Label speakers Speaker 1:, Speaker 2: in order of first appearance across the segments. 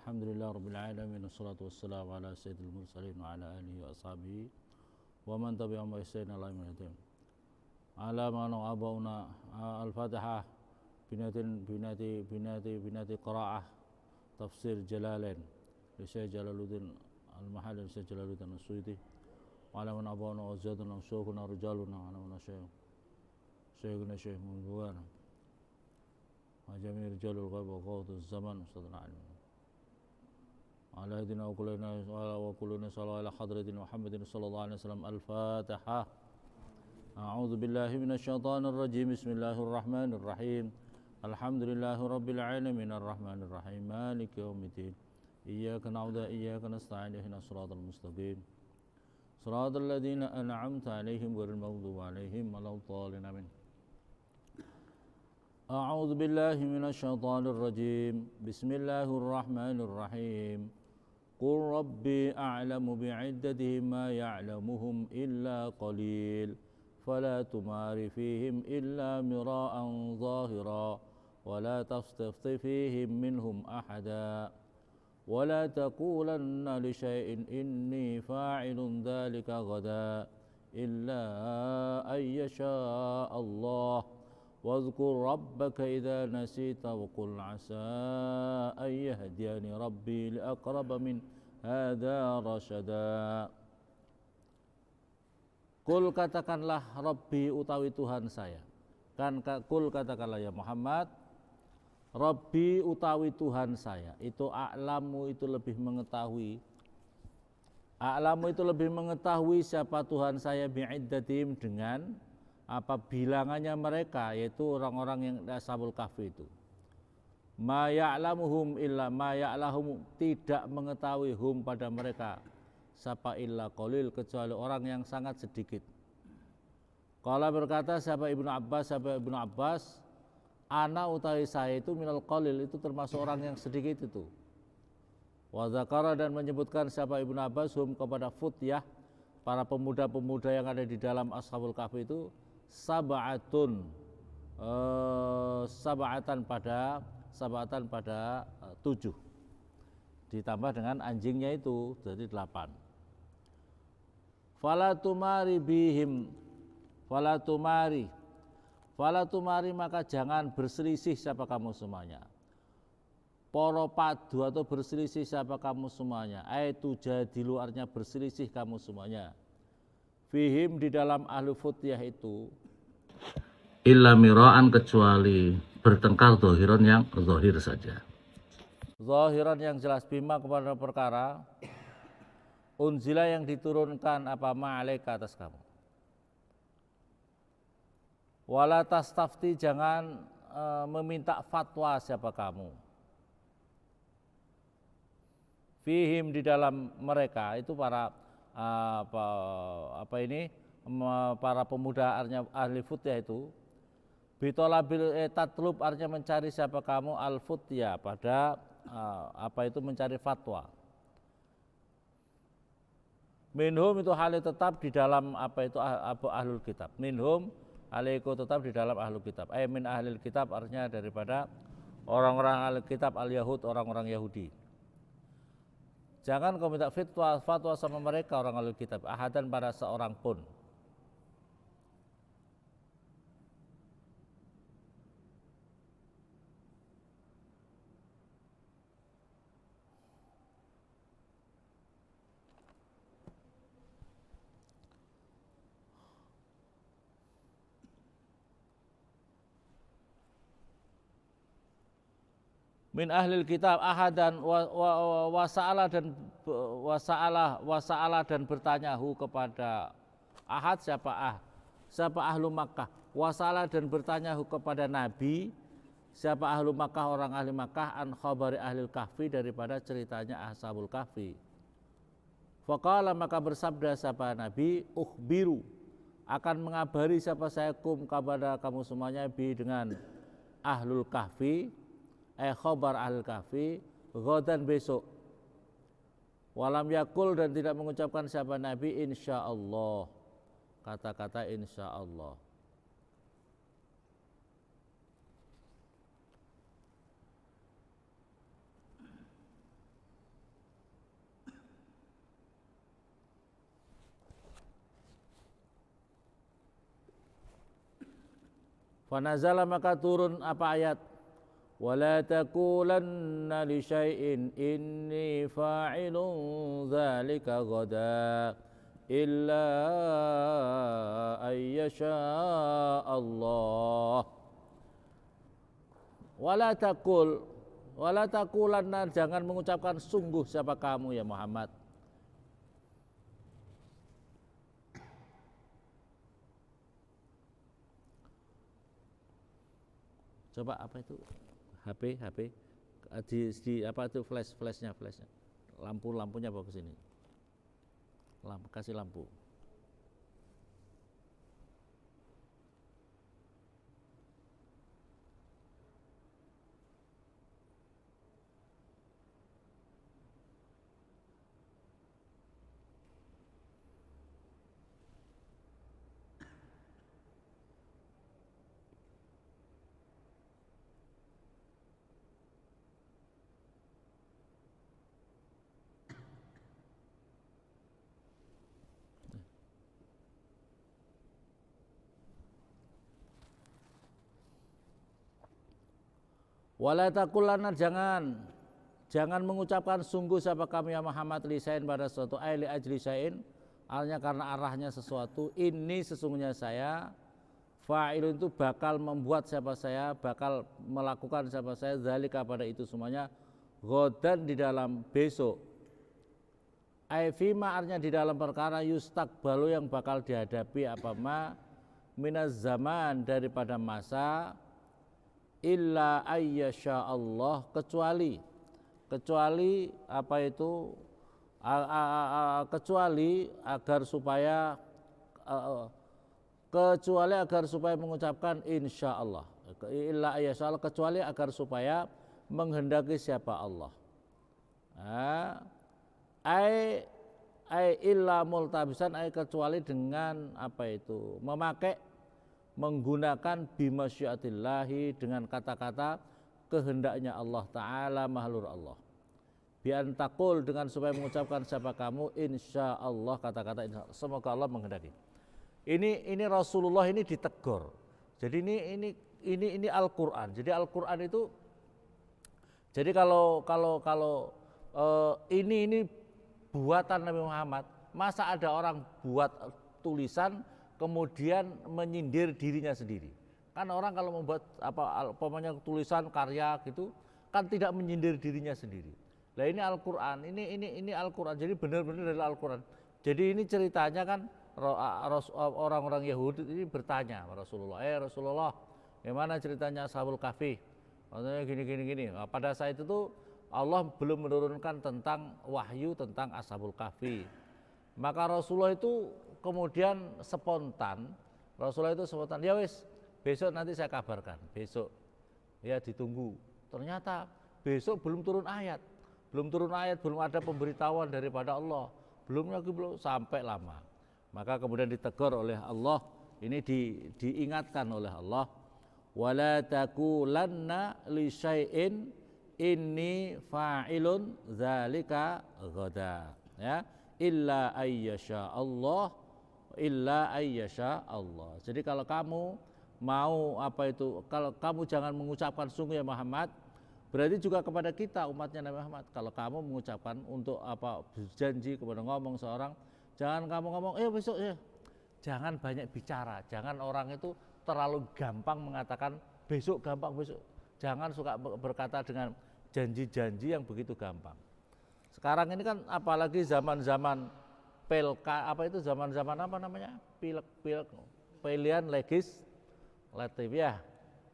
Speaker 1: Alhamdulillah Rabbil Alamin. Wassalatu wassalamu ala sayyidil mursalin wa ala alihi wa ashabihi wa man tabi'ahum bi ihsanin ila yaumil din. Ala ma abauna al-Fatihah binati qira'ah tafsir Jalalain li Syekh Jalaluddin al-Mahalli Syekh Jalaluddin as-Suyuti wa ala man abauna wa zadana syukhuna rijaluna wa ala man Syekhuna Syekh Munduwan wa jami' rijalul ghaib wa qawduz zaman ustadzana alim ala hadina wa kullina sallallahu ala hadratin Muhammadin sallallahu alaihi wasallam. Al-Fatihah. A'udzu billahi minasyaitonir rajim. Bismillahir rahmanir rahim. Alhamdulillahi rabbil alamin arrahmanir rahim maliki yaumiddin. Iyyaka na'budu wa iyyaka nasta'in ihdinas siratal mustaqim. Siratal ladzina an'amta 'alaihim ghairil maghdubi 'alaihim waladdallin. Amin. A'udzu billahi minasyaitonir rajim. Bismillahir rahmanir rahim. Qul rabbi a'lamu bi'iddatihim ma ya'lamuhum illa qalil fala tumari fihim illa mira'an zahira wa la tastafti fihim minhum ahada wa la taqulanna li syai'in inni fa'ilun dhalika ghadan illa an yasha Allah wadhkur rabbaka idza nasita wa qul asa an yahdiyani rabbi li aqraba min hadza rasyada. Kul katakanlah Rabbi utawi Tuhan saya. Kul katakanlah ya Muhammad, Rabbi utawi Tuhan saya. Itu a'lamu, itu lebih mengetahui. A'lamu itu lebih mengetahui siapa Tuhan saya bi'iddatihim dengan apa bilangannya mereka, yaitu orang-orang yang Ashabul Kahfi itu. Ma ya'lamuhum illa ma ya'lahum, tidak mengetahui hum pada mereka siapa illa qalil, kecuali orang yang sangat sedikit. Qala berkata siapa Ibnu Abbas, ana utawi saya itu minal qalil, itu termasuk orang yang sedikit itu. Wa dzakara, dan menyebutkan siapa Ibnu Abbas hum kepada futyah, para pemuda-pemuda yang ada di dalam Ashabul Kahfi itu sab'atan pada 7 ditambah dengan anjingnya itu jadi 8. Fala tumari maka jangan berselisih siapa kamu semuanya. Poro padu atau berselisih siapa kamu semuanya. Aitu jadilu, artinya berselisih kamu semuanya. Fihim, di dalam ahlu futyah itu, illa mira'an, kecuali bertengkar zahiran, yang zahir saja. Zahiran yang jelas, bima kepada perkara unzila yang diturunkan apa ma'alaika atas kamu. Wala tastafti, jangan meminta fatwa siapa kamu. Fihim, di dalam mereka itu para para pemuda artinya ahli futyah itu. Bitolabil tatlub, artinya mencari siapa kamu al futyah pada mencari fatwa. Minhum, itu hal tetap di dalam ahlul kitab. Minhum alaiku, tetap di dalam ahlul kitab. Min ahlil kitab, artinya daripada orang-orang ahlul kitab, al yahud, orang-orang Yahudi. Jangan kau minta fatwa sama mereka orang ahlul kitab, ahadan, pada seorang pun. Min ahlil kitab ahadan wasa'ala dan bertanya kepada ahad, siapa ahlu Makkah, wasa'ala dan bertanya kepada Nabi siapa ahlu Makkah, orang ahli Makkah, an khabari ahlil kahfi, daripada ceritanya Ashabul Kahfi. Faqala, maka bersabda siapa Nabi, ukhbiru, akan mengabari siapa saya kepada kamu semuanya dengan ahlul kahfi, khabar ahlul kahfi, ghadan, besok. Walam yakul, dan tidak mengucapkan siapa Nabi insyaallah, kata-kata insyaallah. Fanazala maka turun apa ayat? Wala taqulanna li syai'in inni fa'ilun dzalika ghada illa ayyasha Allah. Wala taqulanna, jangan mengucapkan sungguh siapa kamu ya Muhammad. Coba apa itu? HP di apa itu flashnya lampunya bawa ke sini, kasih lampu. Wala taqulanna, jangan mengucapkan sungguh siapa kami ya Muhammad lisain pada sesuatu, li ajli syai'in, artinya karena arahnya sesuatu, ini sesungguhnya saya fa'ilun itu bakal membuat siapa saya, bakal melakukan siapa saya, zalika pada itu semuanya, ghadan di dalam besok, fima artinya di dalam perkara yustaqbalu yang bakal dihadapi apa ma minaz zaman daripada masa, illa ayyasha Allah, kecuali apa itu kecuali agar supaya mengucapkan insya Allah, illa ayyasha Allah, kecuali agar supaya menghendaki siapa Allah. Ai illa multabisan, kecuali dengan apa itu menggunakan bimasyiatillahi, dengan kata-kata kehendaknya Allah Ta'ala, mahlur Allah. Bian taqul, dengan supaya mengucapkan siapa kamu insya Allah, kata-kata insya Allah, semoga Allah menghendaki. Ini Rasulullah ini ditegur. Jadi ini Al-Quran. Jadi Al-Quran itu, jadi kalau ini buatan Nabi Muhammad, masa ada orang buat tulisan kemudian menyindir dirinya sendiri? Kan orang kalau membuat pokoknya tulisan karya gitu kan tidak menyindir dirinya sendiri. Nah ini Al-Qur'an, ini Al-Qur'an. Jadi benar-benar dari Al-Qur'an. Jadi ini ceritanya kan orang-orang Yahudi ini bertanya Rasulullah, Rasulullah, gimana ceritanya Ashabul Kahfi? Maksudnya gini. Nah, pada saat itu tuh Allah belum menurunkan tentang wahyu tentang Ashabul Kahfi. Maka Rasulullah itu kemudian spontan, ya wis, besok nanti saya kabarkan, besok ya ditunggu. Ternyata besok belum turun ayat, belum ada pemberitahuan daripada Allah, belum sampai lama. Maka kemudian ditegur oleh Allah, ini diingatkan oleh Allah, wala taqulanna li syai'in inni fa'ilun dzalika ghada, ya, illa ayyasha Allah, illa ayyasha Allah. Jadi kalau kamu mau kalau kamu jangan mengucapkan sungguh ya Muhammad, berarti juga kepada kita umatnya Nabi Muhammad, kalau kamu mengucapkan untuk janji kepada ngomong seorang, jangan kamu ngomong besok ya, jangan banyak bicara, jangan orang itu terlalu gampang mengatakan besok, jangan suka berkata dengan janji-janji yang begitu gampang. Sekarang ini kan apalagi zaman-zaman pilihan legislatif ya.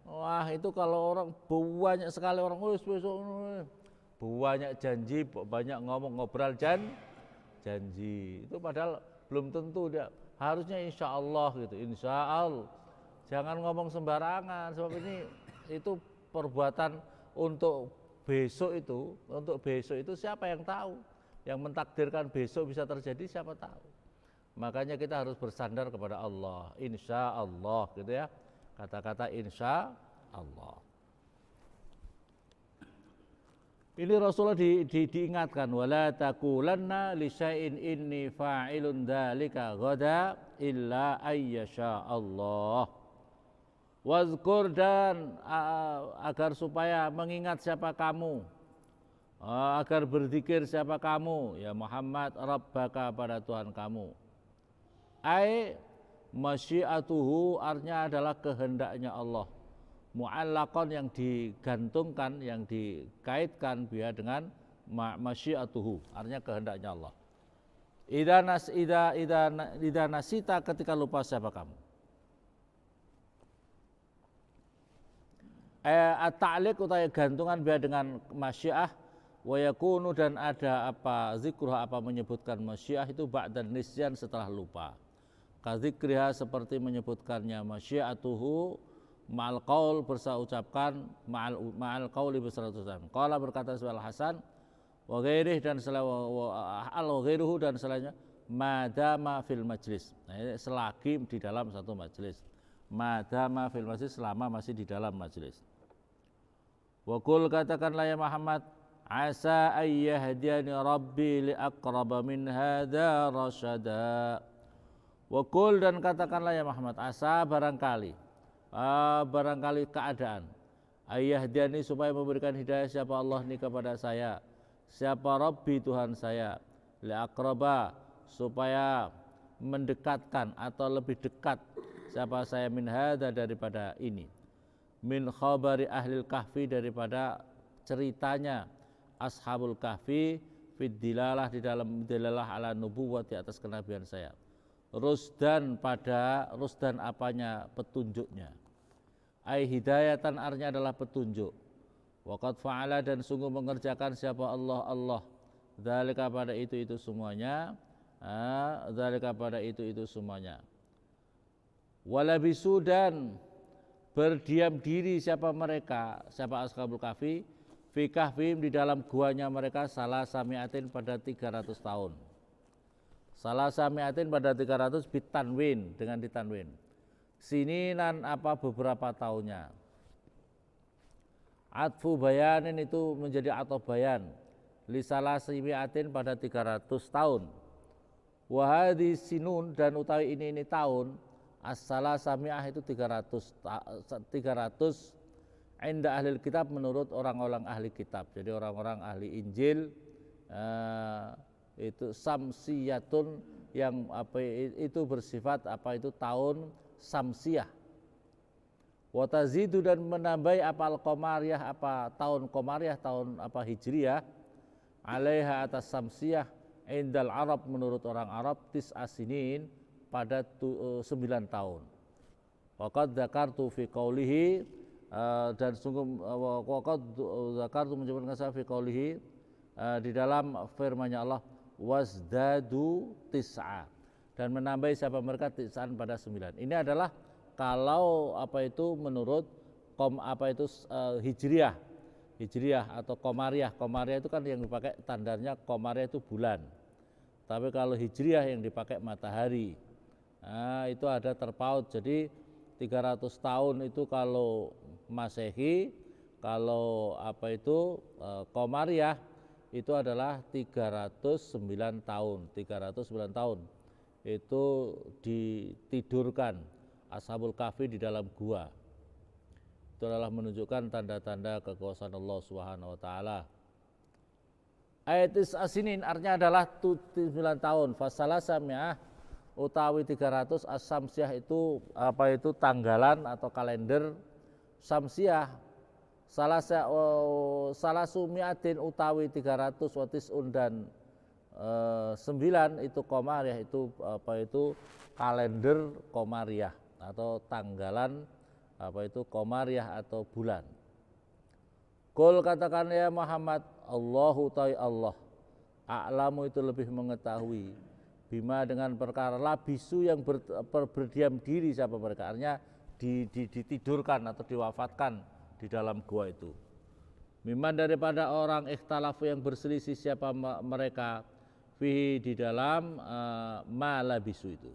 Speaker 1: Wah itu kalau orang banyak sekali orang besok banyak janji, banyak ngobrol janji. Itu padahal belum tentu dia harusnya insya Allah gitu, insya Allah. Jangan ngomong sembarangan, sebab itu perbuatan untuk besok itu siapa yang tahu? Yang mentakdirkan besok bisa terjadi siapa tahu? Makanya kita harus bersandar kepada Allah, insya Allah gitu ya. Kata-kata insya Allah. Ini Rasulullah diingatkan, wala taqulanna li syai'in inni fa'ilun dzalika ghada illa ayyasha Allah. Wazkur dan agar supaya mengingat siapa kamu, agar berzikir siapa kamu ya Muhammad rabbaka pada Tuhan kamu. Ai masyiatuhu artinya adalah kehendaknya Allah. Mu'allaqan yang digantungkan, yang dikaitkan biha dengan masyiatuhu, artinya kehendaknya Allah. Idza nasita ketika lupa siapa kamu. At-ta'liq utawi gantungan biha dengan masyiah wa yakunu dan ada apa zikruha apa menyebutkan masyiah itu ba'dan nisyan setelah lupa. Kadzikriha seperti menyebutkannya masyiatuhu ma'al qaul bersama ucapkan ma'al qauli bersama ucapkan. Qala berkata Al Hasan wa ghairihi dan ghairuhu dan selainnya madama fil majlis. Nah, selagi di dalam satu majlis. Madama fil majlis selama masih di dalam majlis. Wa qul katakanlah ya Muhammad asa ayyahdiyani rabbi li aqraba min hadza rasyada. Wa qul dan katakanlah ya Muhammad asa barangkali keadaan ayyahdiyani supaya memberikan hidayah siapa Allah ini kepada saya, siapa Rabbi Tuhan saya, li aqraba supaya mendekatkan atau lebih dekat siapa saya min hadza daripada ini, min khabari ahlil kahfi daripada ceritanya ashabul kahfi fid dilalah di dalam dilalah ala nubuwwah di atas kenabian saya. Rusdan apanya petunjuknya. Ai hidayatan artinya adalah petunjuk. Waqad fa'ala dan sungguh mengerjakan siapa Allah dzalika pada itu semuanya. Dzalika pada itu semuanya. Walabisu dan berdiam diri siapa ashabul kahfi fi kahfim di dalam guanya mereka salah samiatin pada 300 tahun. Salah samiatin pada 300 bitanwin dengan ditanwin. Sininan apa beberapa tahunnya. Atfu bayanin itu menjadi atau bayan. Li salah samiatin pada 300 tahun. Wahadi sinun dan utawi ini tahun. As-salah samiah itu 300 inda ahli kitab menurut orang-orang ahli kitab. Jadi orang-orang ahli Injil itu samsiyatun yang itu bersifat tahun samsiyah. Wa tazidu dan menambahi al-qamariyah tahun qamariyah tahun hijriyah alaiha atas samsiyah indal Arab menurut orang Arab asinin pada 9 tahun. Waqad dzakartu fi qaulihi dan sungguh waqad dzakartu menyebutkan saya fi qaulihi di dalam firman-Nya Allah wasdadu tis'a dan menambahi siapa mereka tis'an pada 9. Ini adalah kalau menurut hijriyah atau qamariyah. Qamariyah itu kan yang dipakai tandanya qamariyah itu bulan. Tapi kalau hijriyah yang dipakai matahari. Nah, itu ada terpaut. Jadi 300 tahun itu kalau Masehi, kalau qamariyah itu adalah 309 tahun. 309 tahun itu ditidurkan ashabul kahfi di dalam gua. Itu adalah menunjukkan tanda-tanda kekuasaan Allah Subhanahu wa taala. Ayatis asinin artinya adalah 9 tahun. Fasalah samiah utawi 300 as-samsiah itu tanggalan atau kalender samsiah. Salah sumiatin utawi 300 watis dan 9 itu qamariyah itu kalender qamariyah atau tanggalan qamariyah atau bulan. Qul katakan ya Muhammad Allahu ta'ala Allah a'lamu itu lebih mengetahui bima dengan perkara labisu yang berdiam diri siapa mereka, artinya ditidurkan atau diwafatkan di dalam gua itu. Miman daripada orang ikhtalafu yang berselisih siapa mereka fihi di dalam malabisu itu.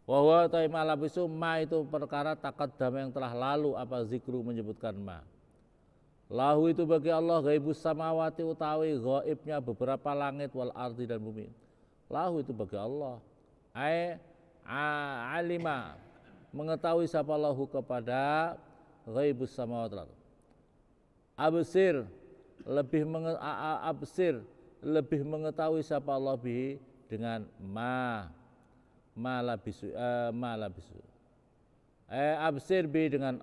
Speaker 1: Wa huwa ta malabisu ma itu perkara taqaddam yang telah lalu zikru menyebutkan ma. Lahu itu bagi Allah ghaibus samawati utawi ghaibnya beberapa langit wal ardi dan bumi. Lahu itu bagi Allah. Alima mengetahui sapa Allahu kepada ghaibus samawati wal ardh. Absir lebih mengetahui sapa Allah bihi dengan ma labisu absir bi dengan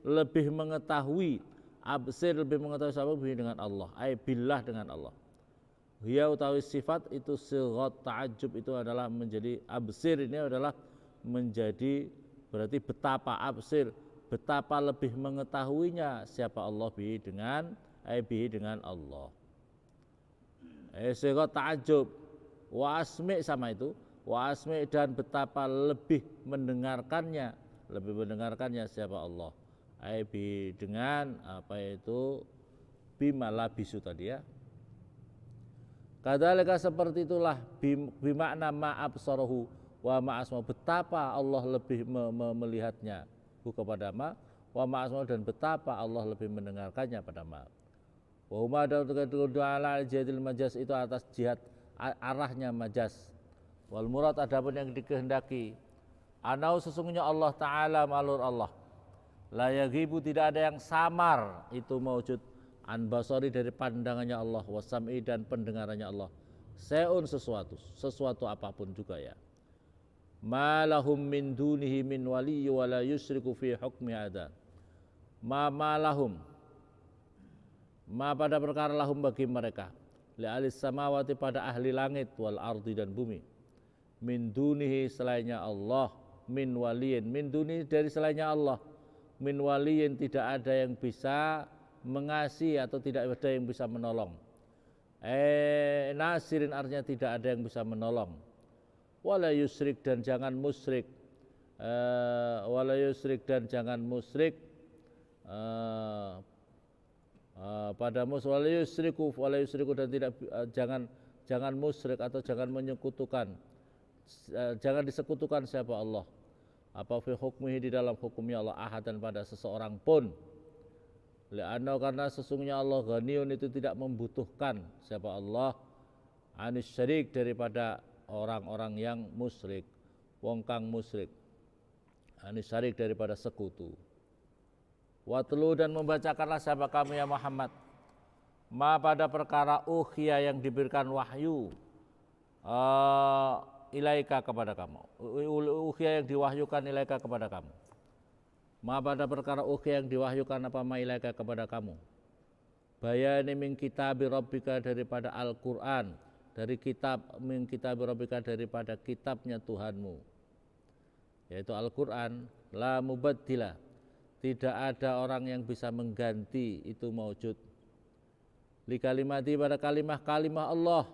Speaker 1: lebih mengetahui, absir lebih mengetahui sapa bihi dengan Allah, billah dengan Allah. Hiya utawi sifat itu sighat ta'ajjub, itu adalah menjadi absir, ini adalah menjadi berarti betapa absir, betapa lebih mengetahuinya siapa Allah bihi dengan Allah. Sighat ta'ajjub wa asmi, sama itu wa asmi, dan betapa lebih mendengarkannya siapa Allah, bihi dengan apa itu bima labisu tadi ya. Kadzalika seperti itulah bimakna ma'absarahu wa ma'asma, betapa Allah lebih melihatnya kepada ma, wa ma'asma, dan betapa Allah lebih mendengarkannya pada ma. Wa huma ala jihadil majaz, itu atas jihad arahnya majaz. Wal murad, adapun yang dikehendaki, anau sesungguhnya Allah Ta'ala malur Allah, la yaghibu, tidak ada yang samar itu maujud, an basari, dari pandangannya Allah, wasam'i, dan pendengarannya Allah, seun, sesuatu apapun juga ya. Ma lahum min dunihi min wali wa la yusriku fi hukmi ada. Ma lahum, ma pada perkara lahum bagi mereka, li alis samawati, pada ahli langit, wal ardi, dan bumi, min dunihi, selainnya Allah, min waliyin, min dunihi, dari selainnya Allah, min waliyin, tidak ada yang bisa mengasihi atau tidak ada yang bisa menolong. Nasirin, artinya tidak ada yang bisa menolong. Wala yusrik, dan jangan musyrik, wala yusrik, dan jangan musyrik pada wala yusriku, dan tidak jangan musyrik atau jangan menyekutukan, jangan disekutukan siapa Allah, apa fi hukmihi, di dalam hukumnya Allah, ahadan, pada seseorang pun. Li'annahu, karena sesungguhnya Allah ghaniyun, itu tidak membutuhkan siapa Allah, anis syirik, daripada orang-orang yang musyrik, wong kang musyrik, anis syirik, daripada sekutu. Watlu, dan membacakanlah siapa kamu ya Muhammad, ma pada perkara ukhya, yang diberikan wahyu, ilaika, kepada kamu, ukhya, yang diwahyukan, ilaika, kepada kamu. Ma pada perkara ukhya, yang diwahyukan apa ma ilaika, kepada kamu, bayani min kitabi rabbika, daripada Al-Quran, dari kitab, min kitabi rabbika, daripada kitabnya Tuhanmu, yaitu Al-Quran, la mubaddila, tidak ada orang yang bisa mengganti itu maujud, li kalimati, pada kalimah Allah,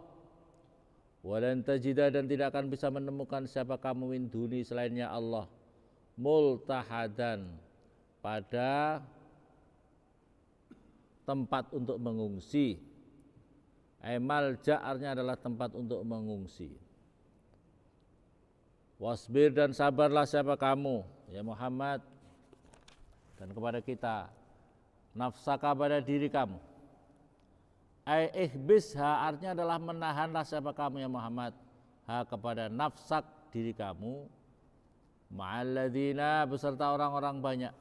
Speaker 1: walan tajida, dan tidak akan bisa menemukan siapa kamu min duni, selainnya Allah, multahadan, pada tempat untuk mengungsi. Malja, artinya adalah tempat untuk mengungsi. Wasbir, dan sabarlah siapa kamu ya Muhammad, dan kepada kita, nafsaka, pada diri kamu, ihbisha, artinya adalah menahanlah siapa kamu ya Muhammad, ha, kepada nafsak, diri kamu, ma'alladzina, beserta orang-orang banyak,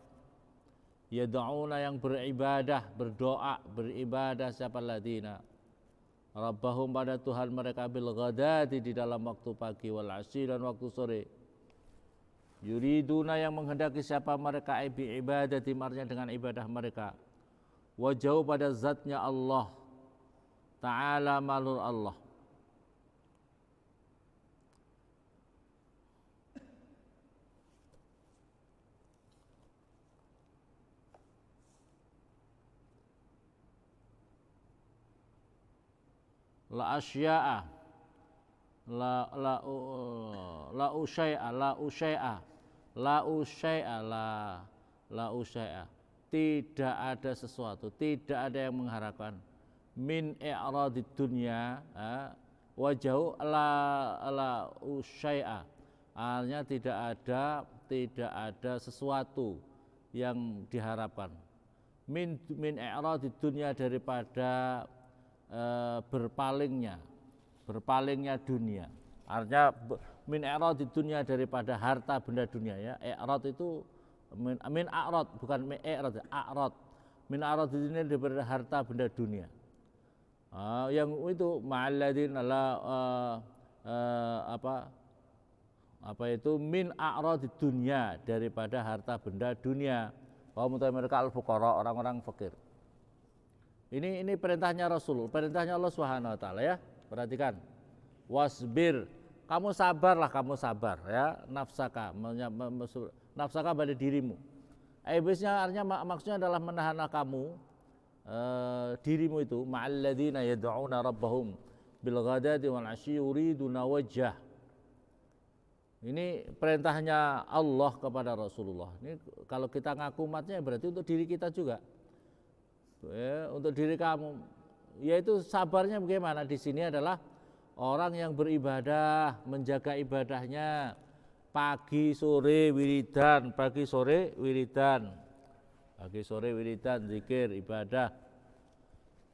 Speaker 1: yad'una, yang beribadah, berdoa, beribadah, siapa alladzina, rabbahum, pada Tuhan mereka, bil ghadati, di dalam waktu pagi, wal asyi, dan waktu sore, yuriduna, yang menghendaki siapa mereka, bi ibadati, artinya dengan ibadah mereka, wajau, pada zatnya Allah Ta'ala malur Allah. La asya'a, la usyai'a, tidak ada sesuatu, tidak ada yang mengharapkan, min i'radid dunya, wajau la usyai'a, artinya tidak ada sesuatu yang diharapkan, min i'radid dunya, daripada berpalingnya dunia, artinya min i'radid dunya, daripada harta benda dunia ya. I'rad itu min a'rad, bukan min i'rad, a'rad. Min a'radid dunya, daripada harta benda dunia. Yang itu ma'alladin apa itu min a'radid dunya, daripada harta benda dunia. Kaum mereka al-fuqara, orang-orang fakir. Ini perintahnya Rasul, perintahnya Allah Subhanahu wa taala ya. Perhatikan. Wasbir, kamu sabar ya, nafsaka pada dirimu. Iblisnya artinya maksudnya adalah menahanlah kamu dirimu itu ma'alladzina yad'una rabbahum bil ghadati wal 'ashyi yuriduna wajhah. Ini perintahnya Allah kepada Rasulullah. Ini kalau kita ngaku umatnya berarti untuk diri kita juga. Ya, untuk diri kamu, yaitu sabarnya bagaimana di sini adalah orang yang beribadah, menjaga ibadahnya pagi sore wiridan, zikir, ibadah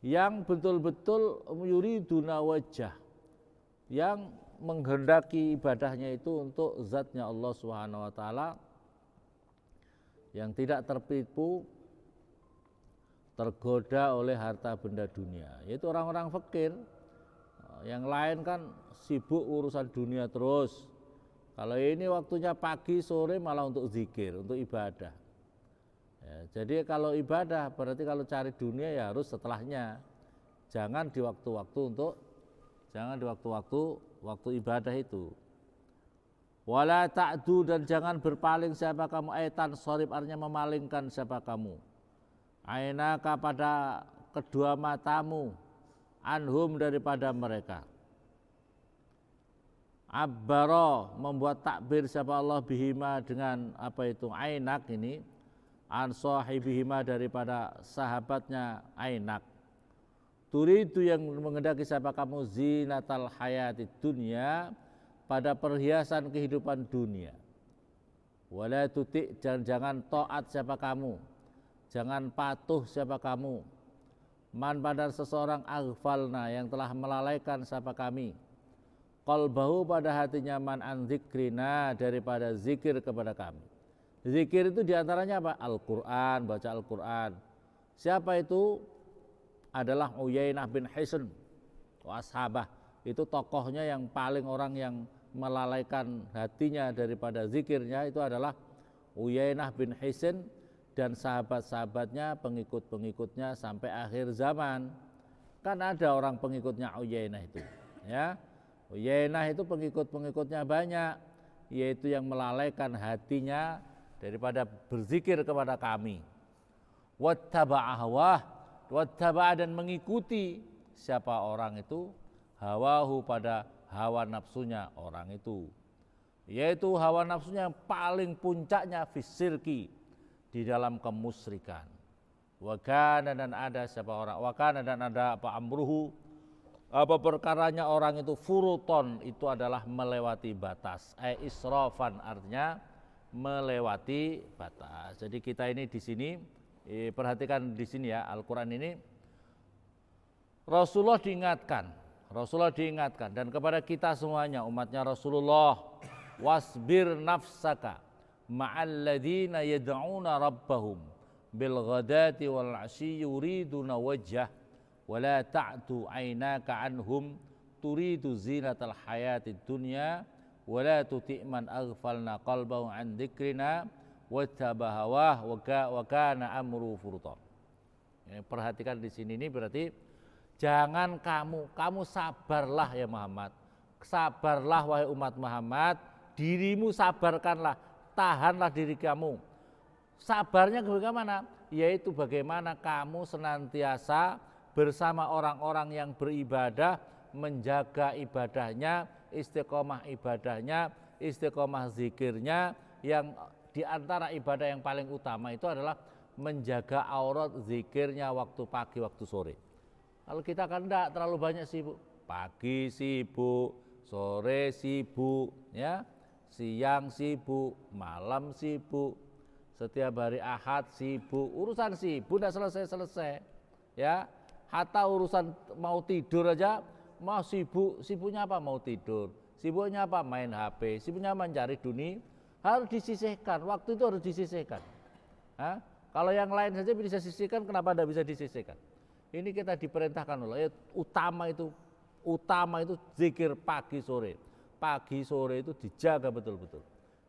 Speaker 1: yang betul-betul yuriduna wajah, yang menghendaki ibadahnya itu untuk zatnya Allah Subhanahu wa taala, yang tidak tertipu tergoda oleh harta benda dunia, yaitu orang-orang fakir. Yang lain kan sibuk urusan dunia terus. Kalau ini waktunya pagi sore malah untuk zikir, untuk ibadah ya. Jadi kalau ibadah berarti kalau cari dunia ya harus setelahnya, jangan di waktu ibadah itu. Wala ta'du, dan jangan berpaling siapa kamu, aitan sorib, artinya memalingkan siapa kamu, ainaka, pada kedua matamu, anhum, daripada mereka. Abbaro, membuat takbir siapa Allah bihima, dengan apa itu ainak ini, an sahibihima, daripada sahabatnya ainak. Turidu, yang menghendaki siapa kamu, zinatal hayati dunya, pada perhiasan kehidupan dunia. Wala tuti, jangan taat siapa kamu, jangan patuh siapa kamu, man, pada seseorang, aghfalna, yang telah melalaikan siapa kami, qalbahu, pada hatinya, man an dzikrina, daripada zikir kepada kami. Zikir itu diantaranya apa? Al-Quran, baca Al-Quran. Siapa itu? Adalah Uyainah bin Hisn washabah. Itu tokohnya yang paling orang yang melalaikan hatinya daripada zikirnya itu adalah Uyainah bin Hisn dan sahabat-sahabatnya, pengikut-pengikutnya sampai akhir zaman. Kan ada orang pengikutnya Uyainah itu ya. Uyainah itu pengikut-pengikutnya banyak, yaitu yang melalaikan hatinya daripada berzikir kepada kami. Wattaba'a, dan mengikuti siapa orang itu, hawahu, pada hawa nafsunya orang itu, yaitu hawa nafsunya yang paling puncaknya fisirki, di dalam kemusyrikan. Wakana, dan ada siapa orang, wakana, dan ada apa amruhu, apa perkaranya orang itu, furuton, itu adalah melewati batas, israfan, artinya melewati batas. Jadi kita ini di sini perhatikan di sini ya, Al-Quran ini Rasulullah diingatkan dan kepada kita semuanya umatnya Rasulullah, wasbir nafsaka ma'alladina yad'una rabbahum bil ghadati wal 'ashyi yuriduna wajhah wala ta'tu 'ainaka anhum turidu zinatal hayatid dunya wala tuti' man aghfalna qalbahu an dzikrina wattabahawah wa kana amru furta. Perhatikan di sini, ini berarti jangan kamu sabarlah ya Muhammad. Sabarlah wahai umat Muhammad, dirimu sabarkanlah, tahanlah diri kamu. Sabarnya bagaimana? Yaitu bagaimana kamu senantiasa bersama orang-orang yang beribadah, menjaga ibadahnya, istiqomah ibadahnya, istiqomah zikirnya, yang di antara ibadah yang paling utama itu adalah menjaga aurat zikirnya waktu pagi, waktu sore. Kalau kita kan enggak, terlalu banyak sibuk. Pagi sibuk, sore sibuk, ya, siang sibuk, malam sibuk, setiap hari Ahad sibuk, urusan sibuk enggak selesai-selesai. Ya, hatta urusan mau tidur aja mau sibuk, sibuknya apa? Mau tidur. sibuknya apa? Main HP, sibuknya mencari dunia, harus disisihkan, waktu itu harus disisihkan. Kalau yang lain saja bisa disisihkan, kenapa tidak bisa disisihkan? Ini kita diperintahkan oleh utama itu zikir pagi sore. Pagi sore itu dijaga betul-betul.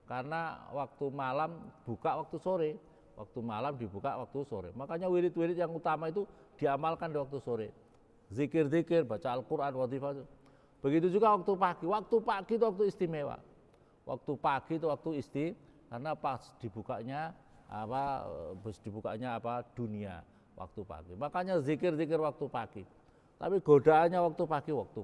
Speaker 1: Karena waktu malam buka waktu sore, waktu malam dibuka waktu sore. Makanya wirid-wirid yang utama itu diamalkan di waktu sore. Zikir-zikir, baca Al-Quran, wadhifah. Begitu juga waktu pagi. Waktu pagi itu waktu istimewa. Waktu pagi itu waktu karena pas dibukanya dunia waktu pagi. Makanya zikir-zikir waktu pagi. Tapi godaannya waktu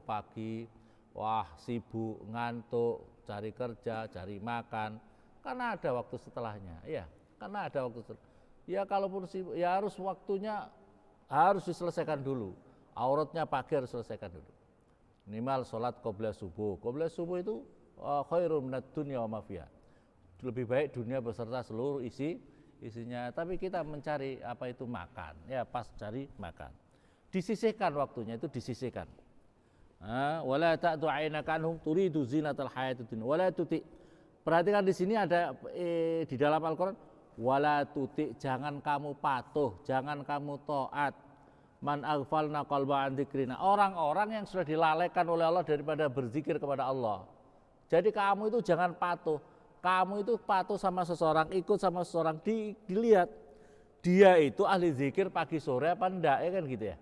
Speaker 1: pagi, wah sibuk, ngantuk, cari kerja, cari makan. Karena ada waktu setelahnya, ya. Karena ada waktu setelah. Ya kalaupun sibuk, ya harus waktunya harus diselesaikan dulu. Auratnya pagi harus selesaikan dulu. Minimal sholat qobla subuh. Qobla subuh itu khairun minad dunya wa ma fiha. Lebih baik dunia beserta seluruh isinya. Tapi kita mencari makan, ya pas cari makan. Disisihkan waktunya, itu disisihkan. Wala ta'tu 'ainaka anhum turidu zinatal hayatid dunya wala tuti. Perhatikan di sini ada di dalam Al-Qur'an, wala tuti, jangan kamu patuh, jangan kamu taat. Man aghfalna qalba an dzikrina, orang-orang yang sudah dilalaikan oleh Allah daripada berzikir kepada Allah. Jadi kamu itu jangan patuh. Kamu itu patuh sama seseorang, ikut sama seseorang, dilihat dia itu ahli zikir pagi sore apa enggak, ya kan gitu ya.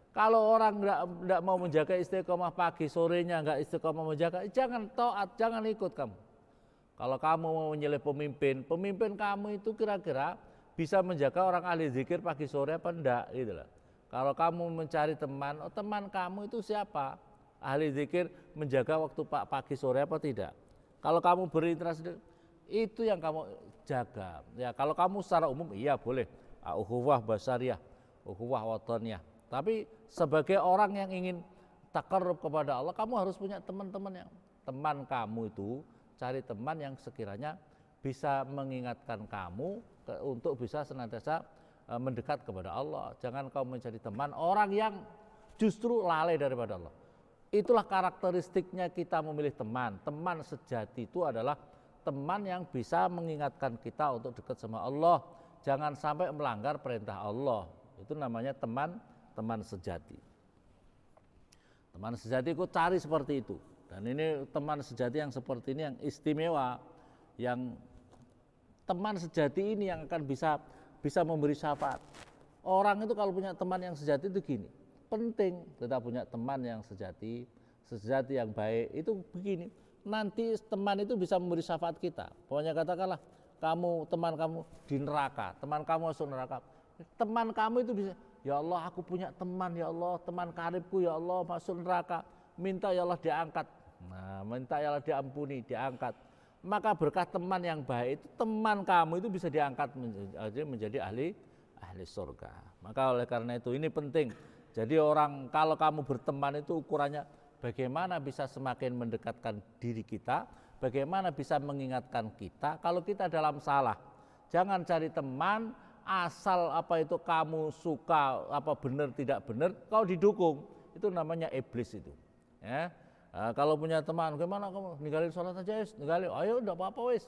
Speaker 1: Kalau orang enggak mau menjaga istiqomah pagi sorenya, enggak istiqomah menjaga, jangan taat, jangan ikut kamu. Kalau kamu mau menyelih pemimpin kamu itu kira-kira bisa menjaga orang ahli zikir pagi sore apa enggak gitu loh. Kalau kamu mencari teman kamu itu siapa? Ahli zikir menjaga waktu pagi sore apa tidak? Kalau kamu berinteraksi, itu yang kamu jaga. Ya, kalau kamu secara umum iya boleh, ukhuwah basariyah, ukhuwah wataniyah. Tapi sebagai orang yang ingin taqarrub kepada Allah, kamu harus punya teman kamu itu, cari teman yang sekiranya bisa mengingatkan kamu untuk bisa senantiasa mendekat kepada Allah. Jangan kau mencari teman orang yang justru lalai daripada Allah. Itulah karakteristiknya kita memilih teman. Teman sejati itu adalah teman yang bisa mengingatkan kita untuk dekat sama Allah. Jangan sampai melanggar perintah Allah. Itu namanya teman sejati. Teman sejati itu cari seperti itu. Dan ini teman sejati yang seperti ini yang istimewa. Yang teman sejati ini yang akan bisa memberi syafaat. Orang itu kalau punya teman yang sejati itu gini, penting kita punya teman yang sejati yang baik. Itu begini, nanti teman itu bisa memberi syafaat kita. Pokoknya katakanlah teman kamu di neraka, teman kamu masuk neraka, teman kamu itu bisa, ya Allah aku punya teman, ya Allah teman karibku, ya Allah masuk neraka, minta ya Allah diangkat. Nah, minta ya Allah diampuni, diangkat. Maka berkah teman yang baik itu, teman kamu itu bisa diangkat menjadi ahli surga. Maka oleh karena itu ini penting. Jadi kalau kamu berteman itu ukurannya bagaimana bisa semakin mendekatkan diri kita, bagaimana bisa mengingatkan kita kalau kita dalam salah. Jangan cari teman asal kamu suka benar tidak benar kau didukung. Itu namanya iblis itu. Ya. Nah, kalau punya teman, gimana kamu ninggalin sholat aja, ninggalin, ayo enggak apa-apa wis.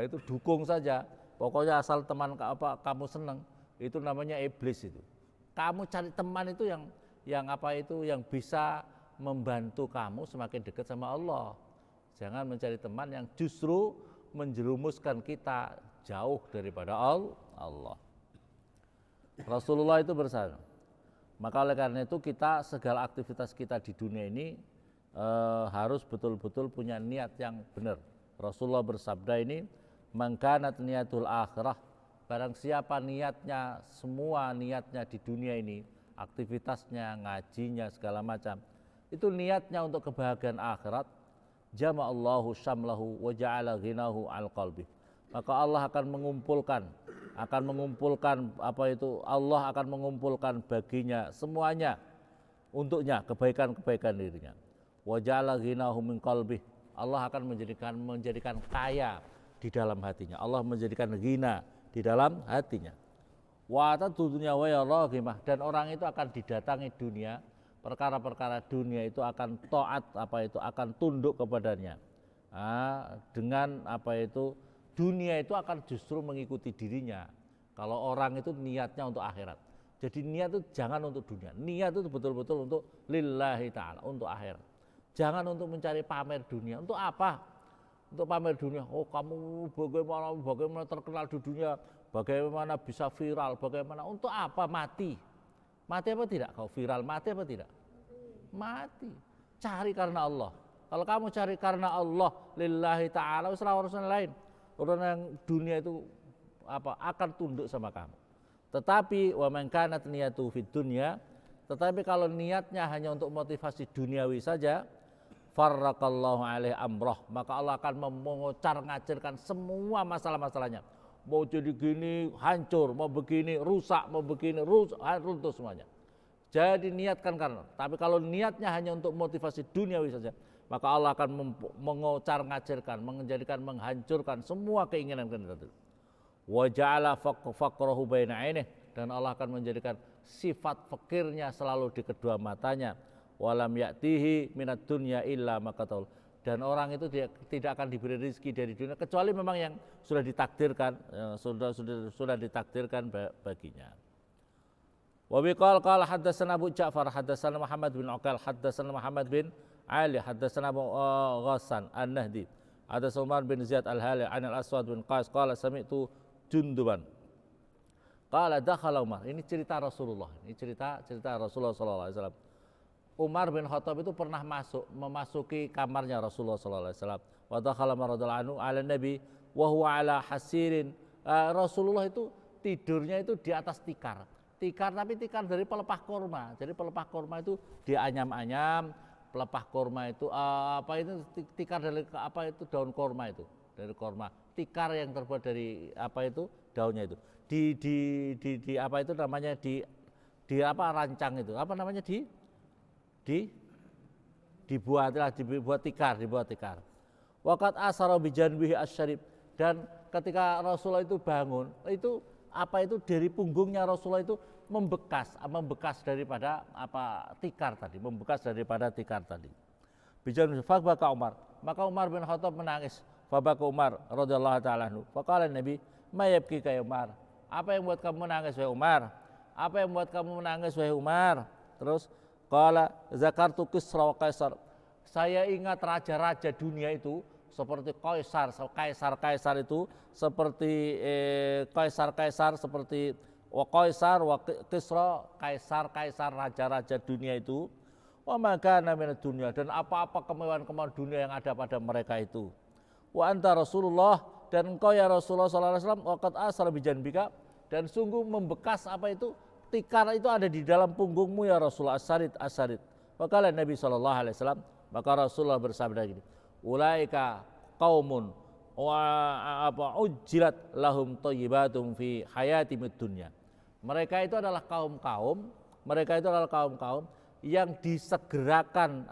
Speaker 1: Itu dukung saja. Pokoknya asal teman kamu senang, itu namanya iblis itu. Kamu cari teman itu yang bisa membantu kamu semakin dekat sama Allah. Jangan mencari teman yang justru menjerumuskan kita jauh daripada Allah. Rasulullah itu bersabda. Maka oleh karena itu kita segala aktivitas kita di dunia ini harus betul-betul punya niat yang benar. Rasulullah bersabda ini, man kanat niyatul akhirah, barang siapa semua niatnya di dunia ini, aktivitasnya, ngajinya, segala macam, itu niatnya untuk kebahagiaan akhirat, jama'allahu syamlahu wa ja'ala ghinahu al qalbi. Maka Allah akan mengumpulkan Allah akan mengumpulkan baginya semuanya, untuknya kebaikan-kebaikan dirinya. Wa ja'ala ghinahu min qalbi. Allah akan menjadikan kaya di dalam hatinya. Allah menjadikan ghina di dalam hatinya. Wa atadu dunya wa raghimah, dan orang itu akan didatangi dunia perkara-perkara dunia itu akan taat, akan tunduk kepadanya. Dengan dunia itu akan justru mengikuti dirinya. Kalau orang itu niatnya untuk akhirat. Jadi niat itu jangan untuk dunia. Niat itu betul-betul untuk lillahi ta'ala, untuk akhirat. Jangan untuk mencari pamer dunia. Untuk apa? Untuk pamer dunia. Oh, kamu bagaimana terkenal di dunia, bagaimana bisa viral, bagaimana, untuk apa? Mati. Mati apa tidak? Kau viral mati apa tidak? Mati. Cari karena Allah. Kalau kamu cari karena Allah, lillahi ta'ala, urusan lain. Urusan yang dunia itu akan tunduk sama kamu. Tetapi wa man kanat niyatu fid dunya, tetapi kalau niatnya hanya untuk motivasi duniawi saja, farraqallahu alaihi amrah, maka Allah akan mengocar-ngacirkan semua masalah-masalahnya. Mau jadi gini hancur, mau begini rusak, mau begini runtuh semuanya. Jadi niatkan karena. Tapi kalau niatnya hanya untuk motivasi duniawi saja, maka Allah akan mengocar-ngacirkan, menghancurkan semua keinginan itu. Wa ja'ala faqrahu baina 'ainih, dan Allah akan menjadikan sifat fakirnya selalu di kedua matanya. Walam ya'tihi minad dunya illa ma qatal, dan orang itu tidak akan diberi rezeki dari dunia kecuali memang yang sudah ditakdirkan, sudah ditakdirkan baginya. Wa biqal qala haddatsana Abu Ja'far haddatsana Muhammad bin Uqal haddatsana Muhammad bin Ali haddatsana Abu Ghassan An-Nahdi haddatsana Umar bin Ziyad Al-Hali an Al-Aswad bin Qais qala sami'tu Junduban qala dakhala Umar. Ini cerita Rasulullah, ini cerita Rasulullah sallallahu alaihi wasallam. Umar bin Khattab itu pernah memasuki kamarnya Rasulullah sallallahu alaihi wasallam. Wa dakhala radhiyallahu anhu ala Nabi wa huwa ala hasirin. Rasulullah itu tidurnya itu di atas tikar, tapi tikar dari pelepah kurma. Jadi pelepah kurma itu dianyam-anyam, pelepah kurma itu tikar dari daun kurma itu, dari kurma. Tikar yang terbuat dari daunnya itu. Rancang itu. Dibuat tikar. Waqat asara bi janbihi asyarif, dan ketika Rasulullah itu bangun, itu dari punggungnya Rasulullah itu membekas daripada tikar tadi. Bijan fabaka Umar, maka Umar bin Khattab menangis. Fabaka Umar radhiyallahu ta'ala anhu. Faqala Nabi, "Ma yabkika ya Umar?" Apa yang buat kamu menangis wahai Umar? Terus qala zakartu Kisra wa Kaisar. Saya ingat raja-raja dunia itu seperti kaisar itu seperti kaisar seperti wa Kisra, kaisar raja-raja dunia itu, wa makana minad dunya, dan apa-apa kemewahan-kemewahan dunia yang ada pada mereka itu. Wa anta Rasulullah, dan engkau ya Rasulullah sallallahu alaihi wasallam, waqad asra bi janbika, dan sungguh membekas tikar itu ada di dalam punggungmu ya Rasulullah, asarid. Maka Nabi sallallahu alaihi wasallam, maka Rasulullah bersabda gini, ulaika qaumun ujjilat lahum thayyibatum fi hayatimid dunya. Mereka itu adalah kaum-kaum yang disegerakan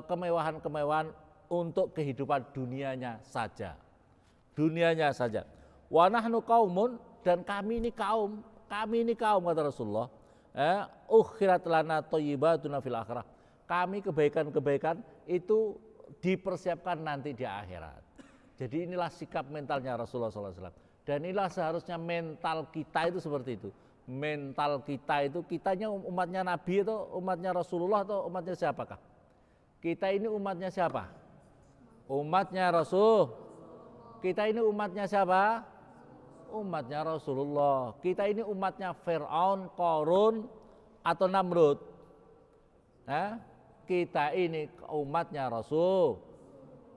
Speaker 1: kemewahan-kemewahan untuk kehidupan dunianya saja. Wa nahnu qaumun, dan kami ini kaum kata Rasulullah, ukhirat lana thayyibatuna fil akhirah. Kami kebaikan-kebaikan itu dipersiapkan nanti di akhirat. Jadi inilah sikap mentalnya Rasulullah SAW. Dan inilah seharusnya mental kita itu seperti itu. Mental kita itu, kitanya umatnya Nabi atau umatnya Rasulullah atau umatnya siapakah? Kita ini umatnya siapa? Umatnya Rasul. Kita ini umatnya siapa? Umatnya Rasulullah. Kita ini umatnya Fir'aun, Qarun, atau Namrud. Kita ini umatnya Rasul.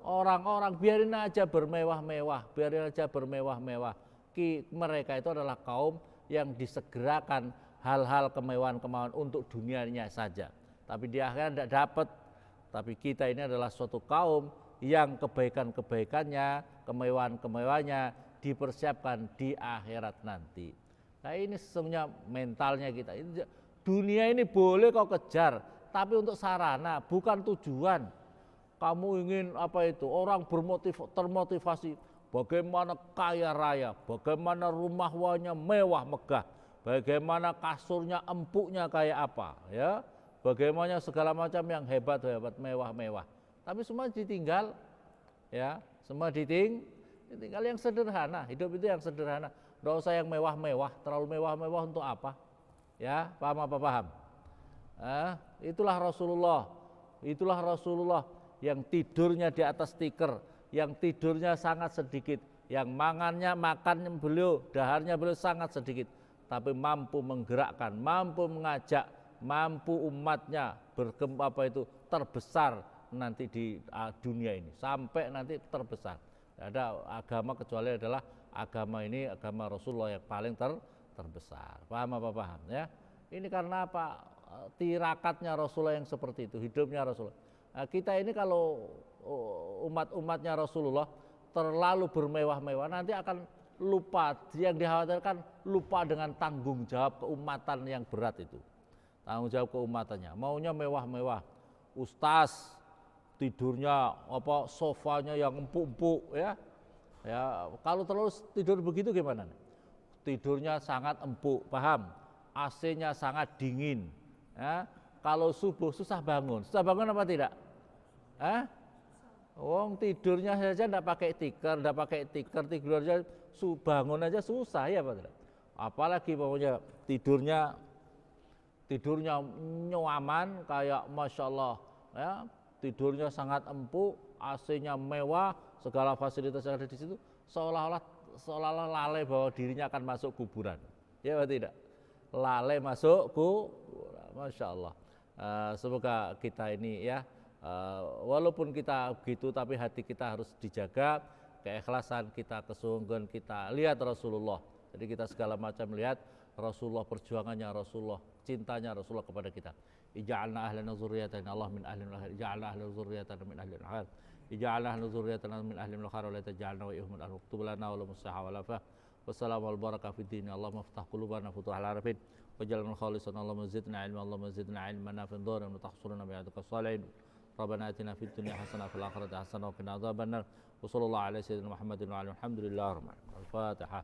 Speaker 1: Orang-orang biarin aja bermewah-mewah. Mereka itu adalah kaum yang disegerakan hal-hal kemewahan-kemewahan untuk dunianya saja. Tapi di akhirat tidak dapat. Tapi kita ini adalah suatu kaum yang kebaikan-kebaikannya, kemewahan-kemewahannya dipersiapkan di akhirat nanti. Nah ini semuanya mentalnya kita. Dunia ini boleh kau kejar, tapi untuk sarana, bukan tujuan. Kamu ingin orang termotivasi bagaimana kaya raya, bagaimana rumahnya mewah megah, bagaimana kasurnya empuknya kayak apa, ya. bagaimana segala macam yang hebat-hebat, mewah-mewah. Tapi semua ditinggal, ya, semua ditinggal yang sederhana. Hidup itu yang sederhana. Tidak usah yang mewah-mewah, terlalu mewah-mewah untuk apa? Ya, paham apa paham? Itulah Rasulullah yang tidurnya di atas tikar, yang tidurnya sangat sedikit, yang makan beliau, daharnya beliau sangat sedikit, tapi mampu menggerakkan, mampu mengajak, mampu umatnya terbesar nanti di dunia ini, sampai nanti terbesar. Tidak ada agama kecuali adalah agama ini, agama Rasulullah yang paling terbesar. Paham apa paham ya? Ini karena apa? Tirakatnya Rasulullah yang seperti itu, hidupnya Rasulullah. Nah, kita ini kalau umat-umatnya Rasulullah terlalu bermewah-mewah, nanti akan lupa, yang dikhawatirkan lupa dengan tanggung jawab keumatan yang berat itu. Tanggung jawab keumatannya, maunya mewah-mewah. Ustaz tidurnya sofanya yang empuk-empuk ya. Ya, kalau terus tidur begitu gimana? Tidurnya sangat empuk, paham? AC-nya sangat dingin. Ya. Kalau subuh susah bangun apa tidak? Wong tidurnya saja tidak pakai tikar, tidur aja bangun aja susah ya Pak. Apalagi pokoknya tidurnya nyaman kayak masya Allah, ya, tidurnya sangat empuk, AC-nya mewah, segala fasilitas yang ada di situ, seolah-olah lalai bahwa dirinya akan masuk kuburan, ya Pak tidak? Lalai masuk kuburan, masya Allah. Semoga kita ini ya, walaupun kita begitu, tapi hati kita harus dijaga, keikhlasan kita, kesungguhan kita. Lihat Rasulullah, jadi kita segala macam lihat Rasulullah, perjuangannya Rasulullah, cintanya Rasulullah kepada kita. Ija'alna ahlana dzurriyyatan Allah min ahlil khairin, ija'alna ahlana dzurriyyatan min ahlil khairin, ija'alna ahlana dzurriyyatan min ahlil khairin, wa la taj'alna wa ihum al uktub lana wa la musaha wa la fa. Wassalamu al barakah fid din. Allahumma iftah qulubana futuhal arifin waj'alna khalisan. Allahumma zidna ilman, Allahumma zidna ilman nafi'an dharan wa tahsurna bi'adika salihin. Rabbana atina fid dunya hasanah wa fil akhirati hasanah wa qina adzabannar. Wa sallallahu ala sayyidina Muhammadin wa ala alihi. Alhamdulillah. Al-Fatihah.